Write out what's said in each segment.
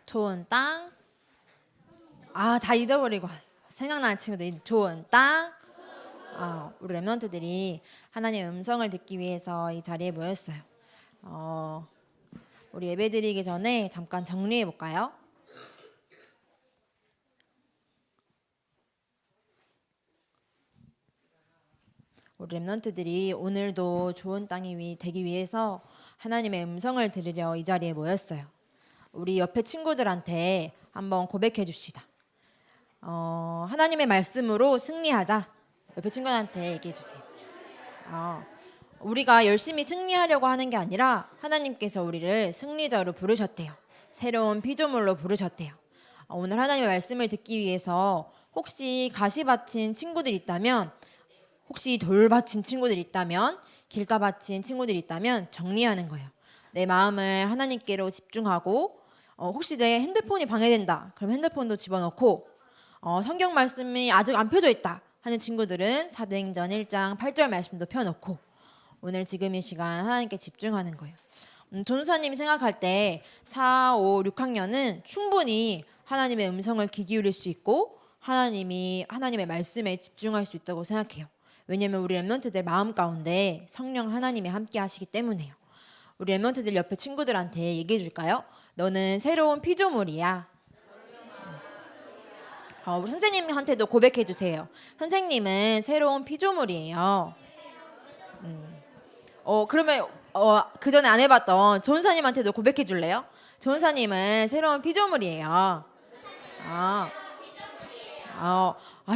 좋은 땅. 다 잊어버리고 생각나는 친구들. 좋은 땅. 우리 랩런트들이 하나님의 음성을 듣기 위해서 이 자리에 모였어요. 우리 예배드리기 전에 잠깐 정리해 볼까요? 우리 랩런트들이 오늘도 좋은 땅이 되기 위해서 하나님의 음성을 들으려 이 자리에 모였어요. 우리 옆에 친구들한테 한번 고백해 줍시다. 하나님의 말씀으로 승리하자. 옆에 친구한테 얘기해 주세요. 우리가 열심히 승리하려고 하는 게 아니라 하나님께서 우리를 승리자로 부르셨대요. 새로운 피조물로 부르셨대요. 오늘 하나님의 말씀을 듣기 위해서 혹시 가시 바친 친구들 있다면, 혹시 돌 바친 친구들 있다면, 길가 바친 친구들 있다면 정리하는 거예요. 내 마음을 하나님께로 집중하고, 혹시 내 핸드폰이 방해된다 그럼 핸드폰도 집어넣고, 성경 말씀이 아직 안 펴져 있다 하는 친구들은 사도행전 1장 8절 말씀도 펴놓고 오늘 지금 이 시간 하나님께 집중하는 거예요. 전도사님이 생각할 때 4, 5, 6학년은 충분히 하나님의 음성을 귀 기울일 수 있고 하나님의 말씀에 집중할 수 있다고 생각해요. 왜냐하면 우리 랩런트들 마음 가운데 성령 하나님이 함께 하시기 때문에요. 우리 랩런트들 옆에 친구들한테 얘기해 줄까요? 너는 새로운 피조물이야. 우리 선생님한테도 고백해 주세요. 선생님은 새로운 피조물이에요. 그러면 그 전에 안 해봤던 전사님한테도 고백해 줄래요? 전사님은 새로운 피조물이에요.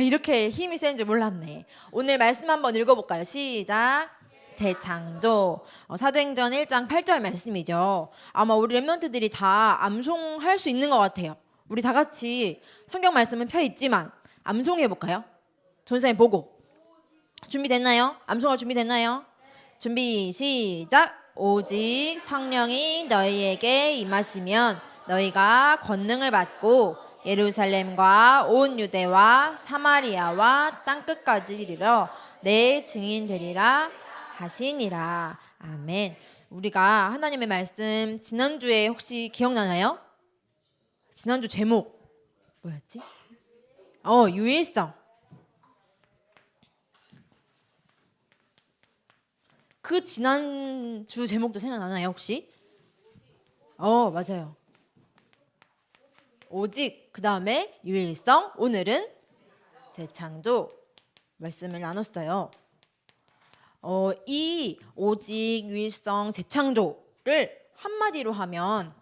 이렇게 힘이 센 줄 몰랐네. 오늘 말씀 한번 읽어볼까요? 시작. 재창조. 사도행전 1장 8절 말씀이죠. 아마 우리 랩런트들이 다 암송할 수 있는 것 같아요. 우리 다 같이 성경 말씀은 펴 있지만 암송해 볼까요? 전사님 보고. 준비됐나요? 암송할 준비됐나요? 준비 시작. 오직 성령이 너희에게 임하시면 너희가 권능을 받고 예루살렘과 온 유대와 사마리아와 땅끝까지 이르러 내 증인 되리라 하시니라. 아멘. 우리가 하나님의 말씀 지난주에 혹시 기억나나요? 지난주 제목 뭐였지? 유일성. 그 지난주 제목도 생각나나요 혹시? 맞아요. 오직, 그 다음에 유일성, 오늘은 재창조 말씀을 나눴어요. 이 오직, 유일성, 재창조를 한마디로 하면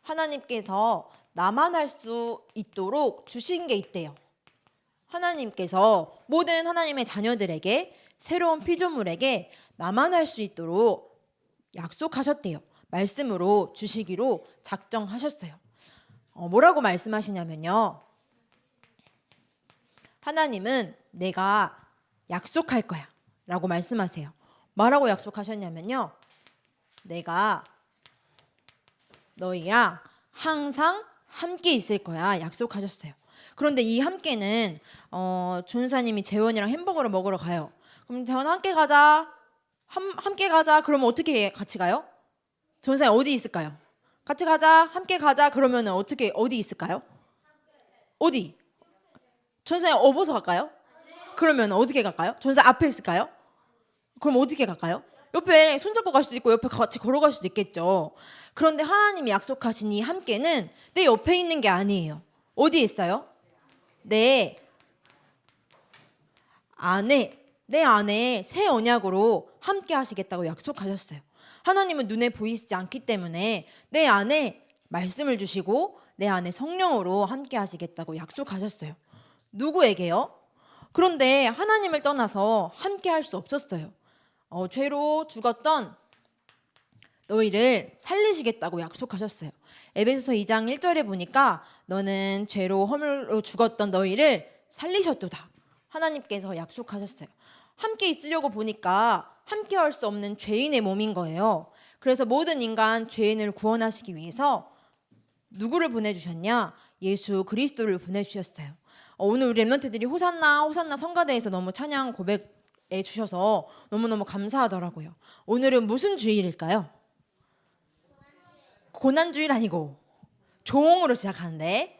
하나님께서 나만 할 수 있도록 주신 게 있대요. 하나님께서 모든 하나님의 자녀들에게, 새로운 피조물에게 나만 할 수 있도록 약속하셨대요. 말씀으로 주시기로 작정하셨어요. 뭐라고 말씀하시냐면요. 하나님은 내가 약속할 거야 라고 말씀하세요. 뭐라고 약속하셨냐면요. 내가 너희랑 항상 함께 있을 거야 약속하셨어요. 그런데 이 함께는 전사님이 재원이랑 햄버거를 먹으러 가요. 그럼 재원 함께 가자. 함께 가자. 그러면 어떻게 같이 가요? 전사님 어디 있을까요? 같이 가자. 함께 가자. 그러면 어디 있을까요? 어디? 전사님 업어서 갈까요? 그러면 어떻게 갈까요? 전사 앞에 있을까요? 그럼 어떻게 갈까요? 옆에 손잡고 갈 수도 있고 옆에 같이 걸어갈 수도 있겠죠. 그런데 하나님이 약속하신 이 함께는 내 옆에 있는 게 아니에요. 어디에 있어요? 내 안에 새 언약으로 함께 하시겠다고 약속하셨어요. 하나님은 눈에 보이지 않기 때문에 내 안에 말씀을 주시고 내 안에 성령으로 함께 하시겠다고 약속하셨어요. 누구에게요? 그런데 하나님을 떠나서 함께 할 수 없었어요. 죄로 죽었던 너희를 살리시겠다고 약속하셨어요. 에베소서 2장 1절에 보니까 너는 죄로 허물로 죽었던 너희를 살리셨도다. 하나님께서 약속하셨어요. 함께 있으려고 보니까 함께 할 수 없는 죄인의 몸인 거예요. 그래서 모든 인간 죄인을 구원하시기 위해서 누구를 보내주셨냐? 예수 그리스도를 보내주셨어요. 오늘 우리 랩런트들이 호산나 성가대에서 너무 찬양 고백해 주셔서 너무너무 감사하더라고요. 오늘은 무슨 주일일까요? 고난주일 아니고 종으로 시작하는데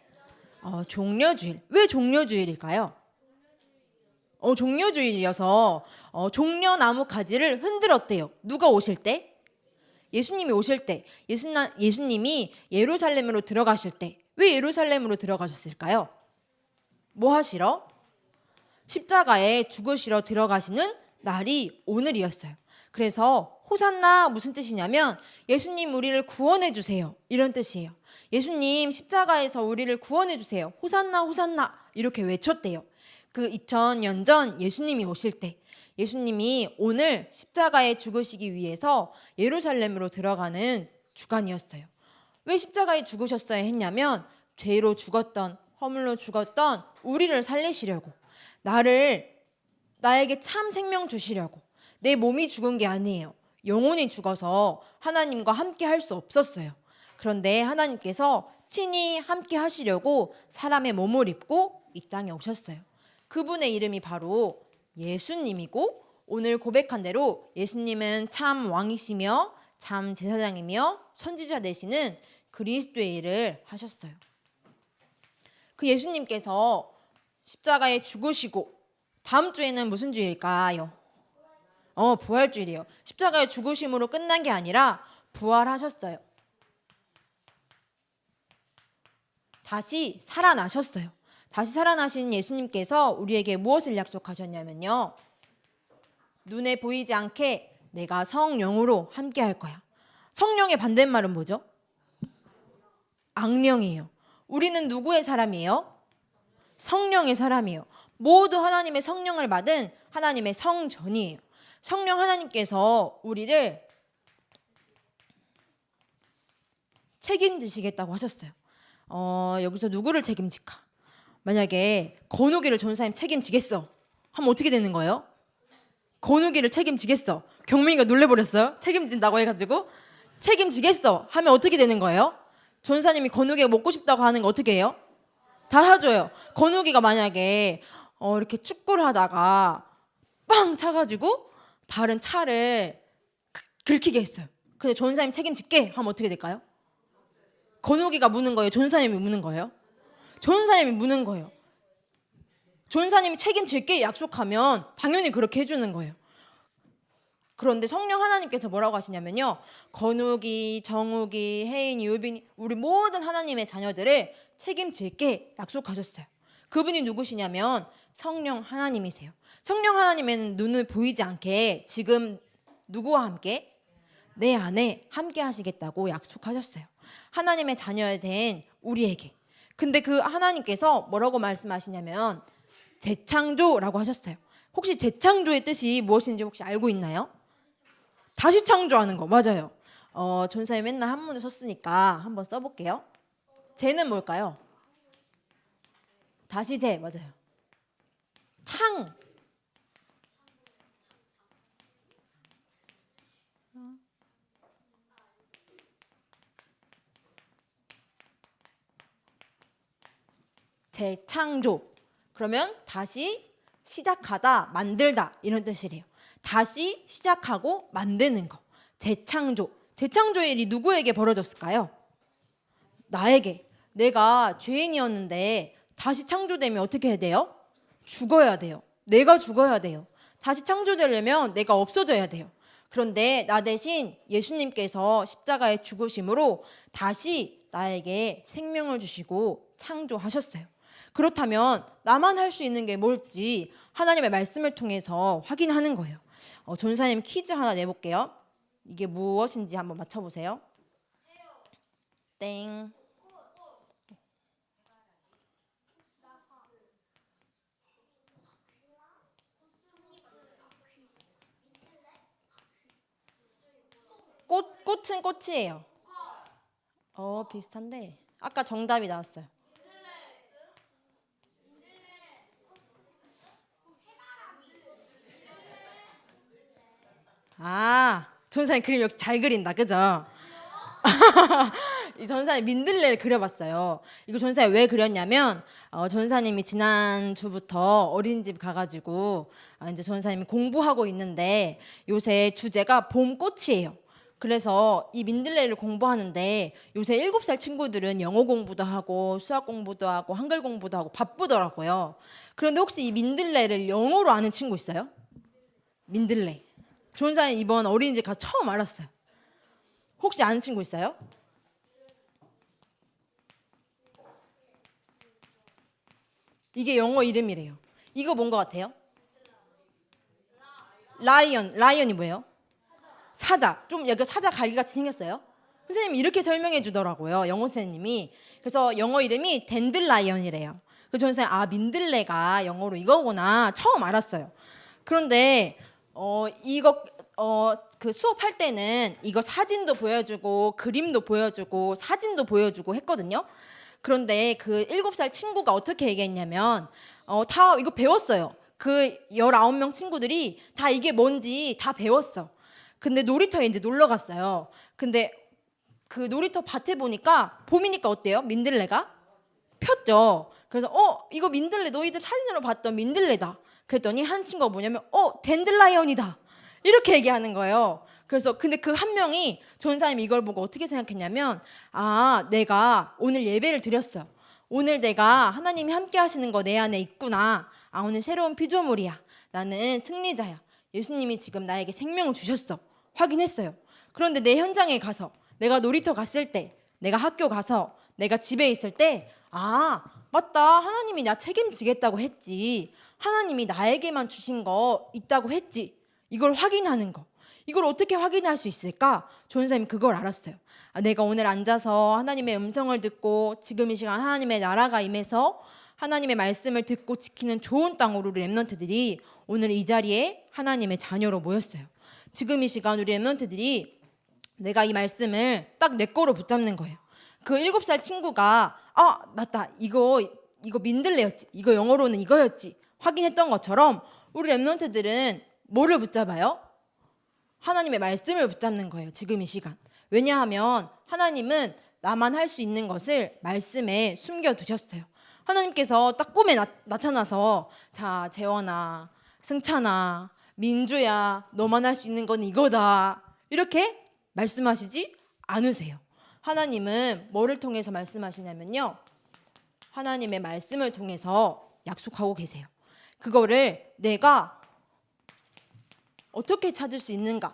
종려주일. 왜 종려주일일까요? 종려주일이어서 종려나무 가지를 흔들었대요. 누가 오실 때? 예수님이 오실 때. 예수님이 예루살렘으로 들어가실 때. 왜 예루살렘으로 들어가셨을까요? 뭐 하시러? 십자가에 죽으시러 들어가시는 날이 오늘이었어요. 그래서 호산나 무슨 뜻이냐면 예수님 우리를 구원해 주세요 이런 뜻이에요. 예수님 십자가에서 우리를 구원해 주세요. 호산나 호산나 이렇게 외쳤대요. 그 2000년 전 예수님이 오실 때 예수님이 오늘 십자가에 죽으시기 위해서 예루살렘으로 들어가는 주간이었어요. 왜 십자가에 죽으셨어야 했냐면 죄로 죽었던 허물로 죽었던 우리를 살리시려고 나에게 참 생명 주시려고 내 몸이 죽은 게 아니에요. 영혼이 죽어서 하나님과 함께 할 수 없었어요. 그런데 하나님께서 친히 함께 하시려고 사람의 몸을 입고 이 땅에 오셨어요. 그분의 이름이 바로 예수님이고 오늘 고백한 대로 예수님은 참 왕이시며 참 제사장이며 선지자 되시는 그리스도의 일을 하셨어요. 그 예수님께서 십자가에 죽으시고 다음 주에는 무슨 주일까요? 부활주일이에요. 십자가의 죽으심으로 끝난 게 아니라 부활하셨어요. 다시 살아나셨어요. 다시 살아나신 예수님께서 우리에게 무엇을 약속하셨냐면요. 눈에 보이지 않게 내가 성령으로 함께 할 거야. 성령의 반대말은 뭐죠? 악령이에요. 우리는 누구의 사람이에요? 성령의 사람이에요. 모두 하나님의 성령을 받은 하나님의 성전이에요. 성령 하나님께서 우리를 책임지시겠다고 하셨어요. 여기서 누구를 책임질까? 만약에 건우기를 전사님 책임지겠어 하면 어떻게 되는 거예요? 건우기를 책임지겠어. 경민이가 놀래버렸어요. 책임진다고 해가지고 책임지겠어 하면 어떻게 되는 거예요? 전사님이 건우기가 먹고 싶다고 하는 거 어떻게 해요? 다 사줘요. 건우기가 만약에 이렇게 축구를 하다가 빵 차가지고 다른 차를 긁히게 했어요. 근데 전사님 책임질게 하면 어떻게 될까요? 건우기가 무는 거예요? 전사님이 무는 거예요? 전사님이 무는 거예요. 전사님이 책임질게 약속하면 당연히 그렇게 해주는 거예요. 그런데 성령 하나님께서 뭐라고 하시냐면요. 건욱이, 정욱이, 혜인이, 유빈이 우리 모든 하나님의 자녀들을 책임질게 약속하셨어요. 그분이 누구시냐면 성령 하나님이세요. 성령 하나님에는 눈을 보이지 않게 지금 누구와 함께? 내 안에 함께 하시겠다고 약속하셨어요. 하나님의 자녀에 된 우리에게. 근데 그 하나님께서 뭐라고 말씀하시냐면 재창조라고 하셨어요. 혹시 재창조의 뜻이 무엇인지 혹시 알고 있나요? 다시 창조하는 거 맞아요. 전사님 맨날 한문을 썼으니까 한번 써볼게요. 재는 뭘까요? 다시 재 맞아요. 창 재창조 그러면 다시 시작하다 만들다 이런 뜻이래요. 다시 시작하고 만드는 거 재창조. 재창조의 일이 누구에게 벌어졌을까요? 나에게. 내가 죄인이었는데 다시 창조되면 어떻게 해야 돼요? 죽어야 돼요. 내가 죽어야 돼요. 다시 창조되려면 내가 없어져야 돼요. 그런데 나 대신 예수님께서 십자가에 죽으심으로 다시 나에게 생명을 주시고 창조하셨어요. 그렇다면 나만 할 수 있는 게 뭘지 하나님의 말씀을 통해서 확인하는 거예요. 전사님 퀴즈 하나 내볼게요. 이게 무엇인지 한번 맞춰보세요. 땡. 꽃은 꽃이에요. 비슷한데 아까 정답이 나왔어요. 전사님 그림 역시 잘 그린다, 그죠? 이 전사님 민들레를 그려봤어요. 이거 전사님 왜 그렸냐면 전사님이 지난 주부터 어린이집 가가지고 이제 전사님이 공부하고 있는데 요새 주제가 봄꽃이에요. 그래서 이 민들레를 공부하는데 요새 7살 친구들은 영어 공부도 하고 수학 공부도 하고 한글 공부도 하고 바쁘더라고요. 그런데 혹시 이 민들레를 영어로 아는 친구 있어요? 민들레. 조은사는 이번 어린이집 가서 처음 알았어요. 혹시 아는 친구 있어요? 이게 영어 이름이래요. 이거 뭔 것 같아요? 라이언. 라이언이 뭐예요? 사자. 좀 약간 사자 갈기같이 생겼어요. 선생님이 이렇게 설명해 주더라고요. 영어 선생님이. 그래서 영어 이름이 댄들라이언이래요. 그래서 저는 선생님 민들레가 영어로 이거구나 처음 알았어요. 그런데 이거 그 수업할 때는 이거 사진도 보여주고 그림도 보여주고 사진도 보여주고 했거든요. 그런데 그 7살 친구가 어떻게 얘기했냐면 다 이거 배웠어요. 그 19명 친구들이 다 이게 뭔지 다 배웠어. 근데 놀이터에 이제 놀러 갔어요. 근데 그 놀이터 밭에 보니까 봄이니까 어때요? 민들레가 폈죠. 그래서 이거 민들레 너희들 사진으로 봤던 민들레다. 그랬더니 한 친구가 뭐냐면 댄들라이언이다. 이렇게 얘기하는 거예요. 그래서 근데 그 한 명이 전사님 이걸 보고 어떻게 생각했냐면 내가 오늘 예배를 드렸어요. 오늘 내가 하나님이 함께 하시는 거 내 안에 있구나. 오늘 새로운 피조물이야. 나는 승리자야. 예수님이 지금 나에게 생명을 주셨어. 확인했어요. 그런데 내 현장에 가서 내가 놀이터 갔을 때 내가 학교 가서 내가 집에 있을 때 맞다. 하나님이 나 책임지겠다고 했지. 하나님이 나에게만 주신 거 있다고 했지. 이걸 확인하는 거. 이걸 어떻게 확인할 수 있을까? 조은사님이 그걸 알았어요. 내가 오늘 앉아서 하나님의 음성을 듣고 지금 이 시간 하나님의 나라가 임해서 하나님의 말씀을 듣고 지키는 좋은 땅으로 우리 렘넌트들이 오늘 이 자리에 하나님의 자녀로 모였어요. 지금 이 시간 우리 렘넌트들이 내가 이 말씀을 딱 내 거로 붙잡는 거예요. 그 7살 친구가 맞다. 이거 민들레였지. 이거 영어로는 이거였지. 확인했던 것처럼 우리 렘넌트들은 뭐를 붙잡아요? 하나님의 말씀을 붙잡는 거예요. 지금 이 시간. 왜냐하면 하나님은 나만 할 수 있는 것을 말씀에 숨겨두셨어요. 하나님께서 딱 꿈에 나타나서 자 재원아, 승찬아, 민주야 너만 할 수 있는 건 이거다. 이렇게 말씀하시지 않으세요. 하나님은 뭐를 통해서 말씀하시냐면요. 하나님의 말씀을 통해서 약속하고 계세요. 그거를 내가 어떻게 찾을 수 있는가?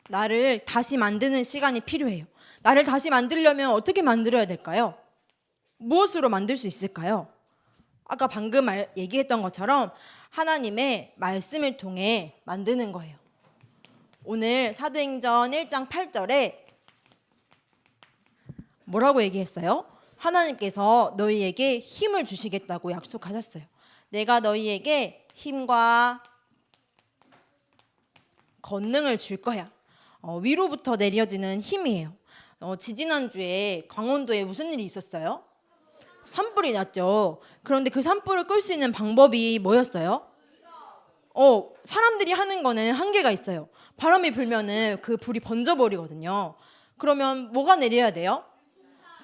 나를 다시 만드는 시간이 필요해요. 나를 다시 만들려면 어떻게 만들어야 될까요? 무엇으로 만들 수 있을까요? 아까 방금 얘기했던 것처럼 하나님의 말씀을 통해 만드는 거예요. 오늘 사도행전 1장 8절에 뭐라고 얘기했어요? 하나님께서 너희에게 힘을 주시겠다고 약속하셨어요. 내가 너희에게 힘과 권능을 줄 거야. 위로부터 내려지는 힘이에요. 지지난주에 강원도에 무슨 일이 있었어요? 산불이 났죠. 그런데 그 산불을 끌 수 있는 방법이 뭐였어요? 사람들이 하는 거는 한계가 있어요. 바람이 불면은 그 불이 번져버리거든요. 그러면 뭐가 내려야 돼요?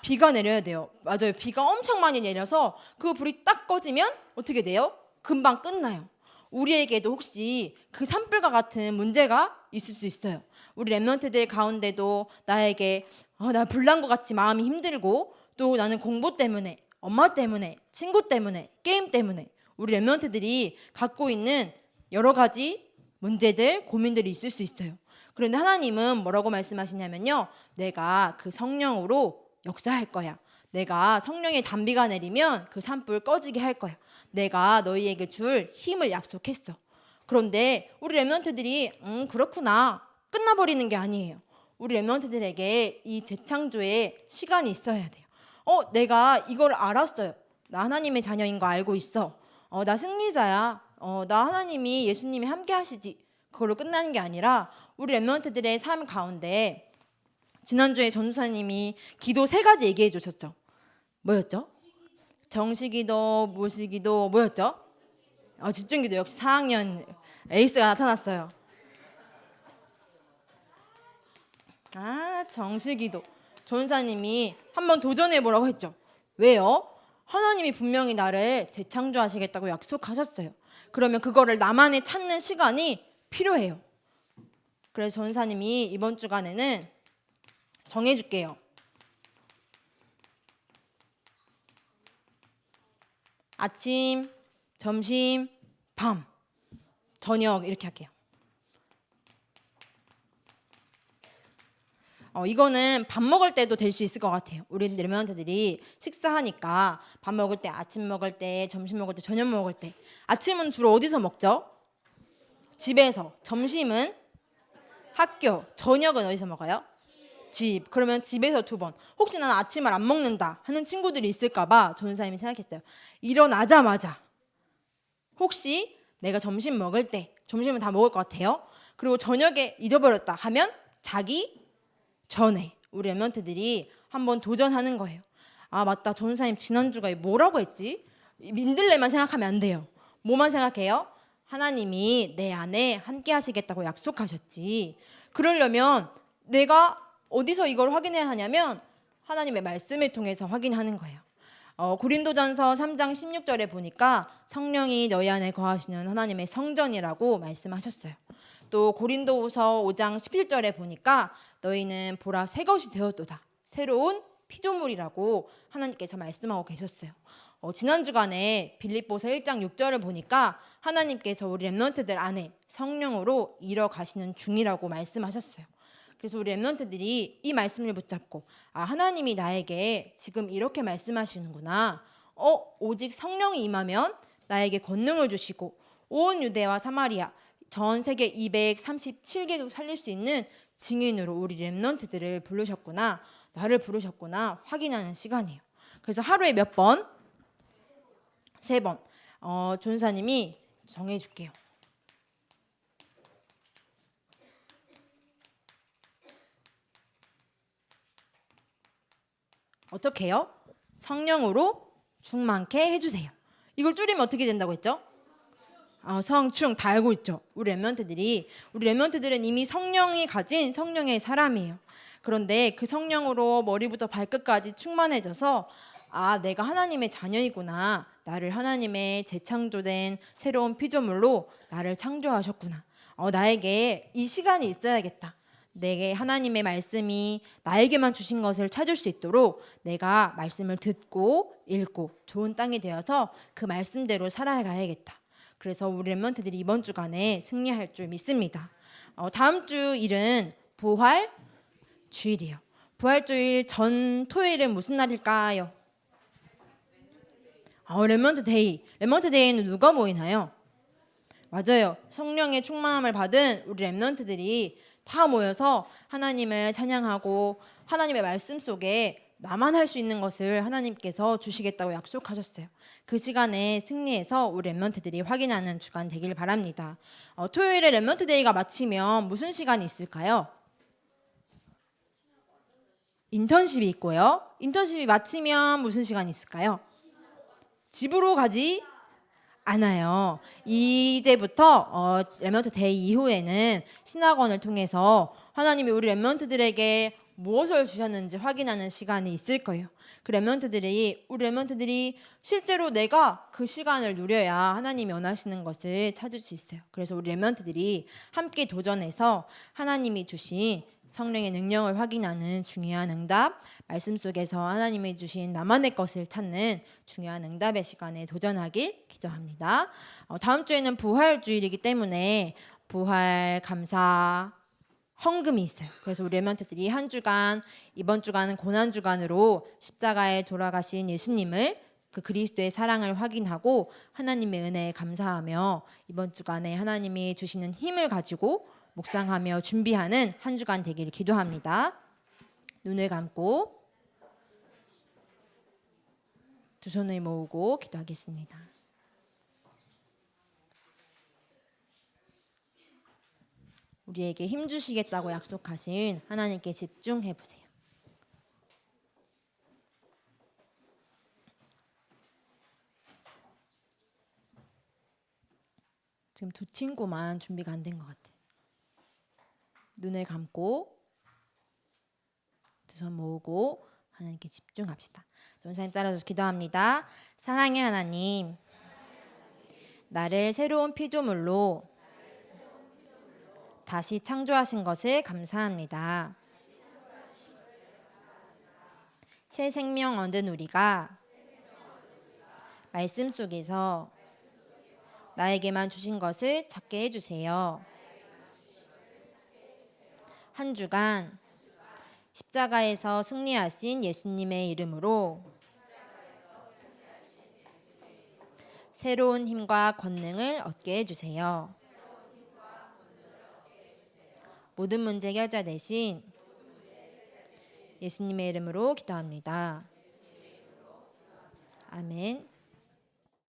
비가 내려야 돼요. 맞아요. 비가 엄청 많이 내려서 그 불이 딱 꺼지면 어떻게 돼요? 금방 끝나요. 우리에게도 혹시 그 산불과 같은 문제가 있을 수 있어요. 우리 렘넌트들 가운데도 나에게 나 불난 것 같이 마음이 힘들고 또 나는 공부 때문에 엄마 때문에 친구 때문에 게임 때문에 우리 렘넌트들이 갖고 있는 여러 가지 문제들 고민들이 있을 수 있어요. 그런데 하나님은 뭐라고 말씀하시냐면요. 내가 그 성령으로 역사할 거야. 내가 성령의 단비가 내리면 그 산불 꺼지게 할 거야. 내가 너희에게 줄 힘을 약속했어. 그런데 우리 렘넌트들이 그렇구나 끝나버리는 게 아니에요. 우리 렘넌트들에게 이 재창조의 시간이 있어야 돼요. 내가 이걸 알았어요. 나 하나님의 자녀인 거 알고 있어. 나 승리자야. 나 하나님이 예수님이 함께 하시지. 그걸로 끝나는 게 아니라 우리 렘넌트들의 삶 가운데 지난주에 전도사님이 기도 3가지 얘기해 주셨죠. 뭐였죠? 정시기도, 모시기도, 뭐였죠? 집중기도. 역시 4학년 에이스가 나타났어요. 정시기도. 전도사님이 한번 도전해보라고 했죠. 왜요? 하나님이 분명히 나를 재창조하시겠다고 약속하셨어요. 그러면 그거를 나만의 찾는 시간이 필요해요. 그래서 전사님이 이번 주간에는 정해줄게요. 아침, 점심, 밤, 저녁 이렇게 할게요. 이거는 밥 먹을 때도 될 수 있을 것 같아요. 우리 랩런트들이 식사하니까 밥 먹을 때, 아침 먹을 때, 점심 먹을 때, 저녁 먹을 때. 아침은 주로 어디서 먹죠? 집에서. 점심은 학교. 저녁은 어디서 먹어요? 집. 그러면 집에서 2번. 혹시 나는 아침을 안 먹는다 하는 친구들이 있을까 봐 전사님이 생각했어요. 일어나자마자 혹시 내가 점심 먹을 때 점심은 다 먹을 것 같아요. 그리고 저녁에 잊어버렸다 하면 자기 전에 우리 랩런트들이 한번 도전하는 거예요. 아 맞다, 전사님 지난주가 뭐라고 했지? 민들레만 생각하면 안 돼요. 뭐만 생각해요? 하나님이 내 안에 함께 하시겠다고 약속하셨지. 그러려면 내가 어디서 이걸 확인해야 하냐면 하나님의 말씀을 통해서 확인하는 거예요. 고린도전서 3장 16절에 보니까 성령이 너희 안에 거하시는 하나님의 성전이라고 말씀하셨어요. 또 고린도후서 5장 17절에 보니까 너희는 보라 새 것이 되었도다. 새로운 피조물이라고 하나님께서 말씀하고 계셨어요. 지난 주간에 빌립보서 1장 6절을 보니까 하나님께서 우리 랩런트들 안에 성령으로 일어 가시는 중이라고 말씀하셨어요. 그래서 우리 랩런트들이 이 말씀을 붙잡고 하나님이 나에게 지금 이렇게 말씀하시는구나. 오직 성령이 임하면 나에게 권능을 주시고 온 유대와 사마리아 전 세계 237개국 살릴 수 있는 증인으로 우리 랩런트들을 부르셨구나. 나를 부르셨구나 확인하는 시간이에요. 그래서 하루에 몇 번? 3번. 전사님이 정해줄게요. 어떻게 해요? 성령으로 충만케 해주세요. 이걸 줄이면 어떻게 된다고 했죠? 성충 다 알고 있죠. 우리 랩런트들은 이미 성령이 가진 성령의 사람이에요. 그런데 그 성령으로 머리부터 발끝까지 충만해져서 내가 하나님의 자녀이구나. 나를 하나님의 재창조된 새로운 피조물로 나를 창조하셨구나. 나에게 이 시간이 있어야겠다. 내게 하나님의 말씀이 나에게만 주신 것을 찾을 수 있도록 내가 말씀을 듣고 읽고 좋은 땅이 되어서 그 말씀대로 살아가야겠다. 그래서 우리 랩런트들이 이번 주간에 승리할 줄 믿습니다. 다음 주 일은 부활 주일이에요. 부활 주일 전 토요일은 무슨 날일까요? 랩런트 데이. 랩런트 데이는 누가 모이나요? 맞아요. 성령의 충만함을 받은 우리 랩런트들이 다 모여서 하나님을 찬양하고 하나님의 말씀 속에 나만 할 수 있는 것을 하나님께서 주시겠다고 약속하셨어요. 그 시간에 승리해서 우리 랩런트들이 확인하는 주간 되길 바랍니다. 토요일에 랩런트 데이가 마치면 무슨 시간이 있을까요? 인턴십이 있고요. 인턴십이 마치면 무슨 시간이 있을까요? 집으로 가지 않아요. 이제부터 랩런트 데이 이후에는 신학원을 통해서 하나님이 우리 랩런트들에게 무엇을 주셨는지 확인하는 시간이 있을 거예요. 우리 랩런트들이 실제로 내가 그 시간을 누려야 하나님이 원하시는 것을 찾을 수 있어요. 그래서 우리 랩런트들이 함께 도전해서 하나님이 주신 성령의 능력을 확인하는 중요한 응답, 말씀 속에서 하나님이 주신 나만의 것을 찾는 중요한 응답의 시간에 도전하길 기도합니다. 다음 주에는 부활주일이기 때문에 부활 감사 헌금이 있어요. 그래서 우리 랩런트들이 한 주간, 이번 주간은 고난 주간으로 십자가에 돌아가신 예수님을 그 그리스도의 사랑을 확인하고 하나님의 은혜에 감사하며 이번 주간에 하나님이 주시는 힘을 가지고 묵상하며 준비하는 한 주간 되기를 기도합니다. 눈을 감고 두 손을 모으고 기도하겠습니다. 우리에게 힘 주시겠다고 약속하신 하나님께 집중해 보세요. 지금 두 친구만 준비가 안 된 것 같아요. 눈을 감고 두 손 모으고 하나님께 집중합시다. 전사님 따라서 기도합니다. 사랑의 하나님, 나를 새로운 피조물로 다시 창조하신 것을 감사합니다. 새 생명 얻은 우리가 말씀 속에서 나에게만 주신 것을 찾게 해주세요. 한 주간 십자가에서 승리하신 예수님의 이름으로 새로운 힘과 권능을 얻게 해주세요. 모든 문제 해결자 되신 예수님의 이름으로 기도합니다. 아멘.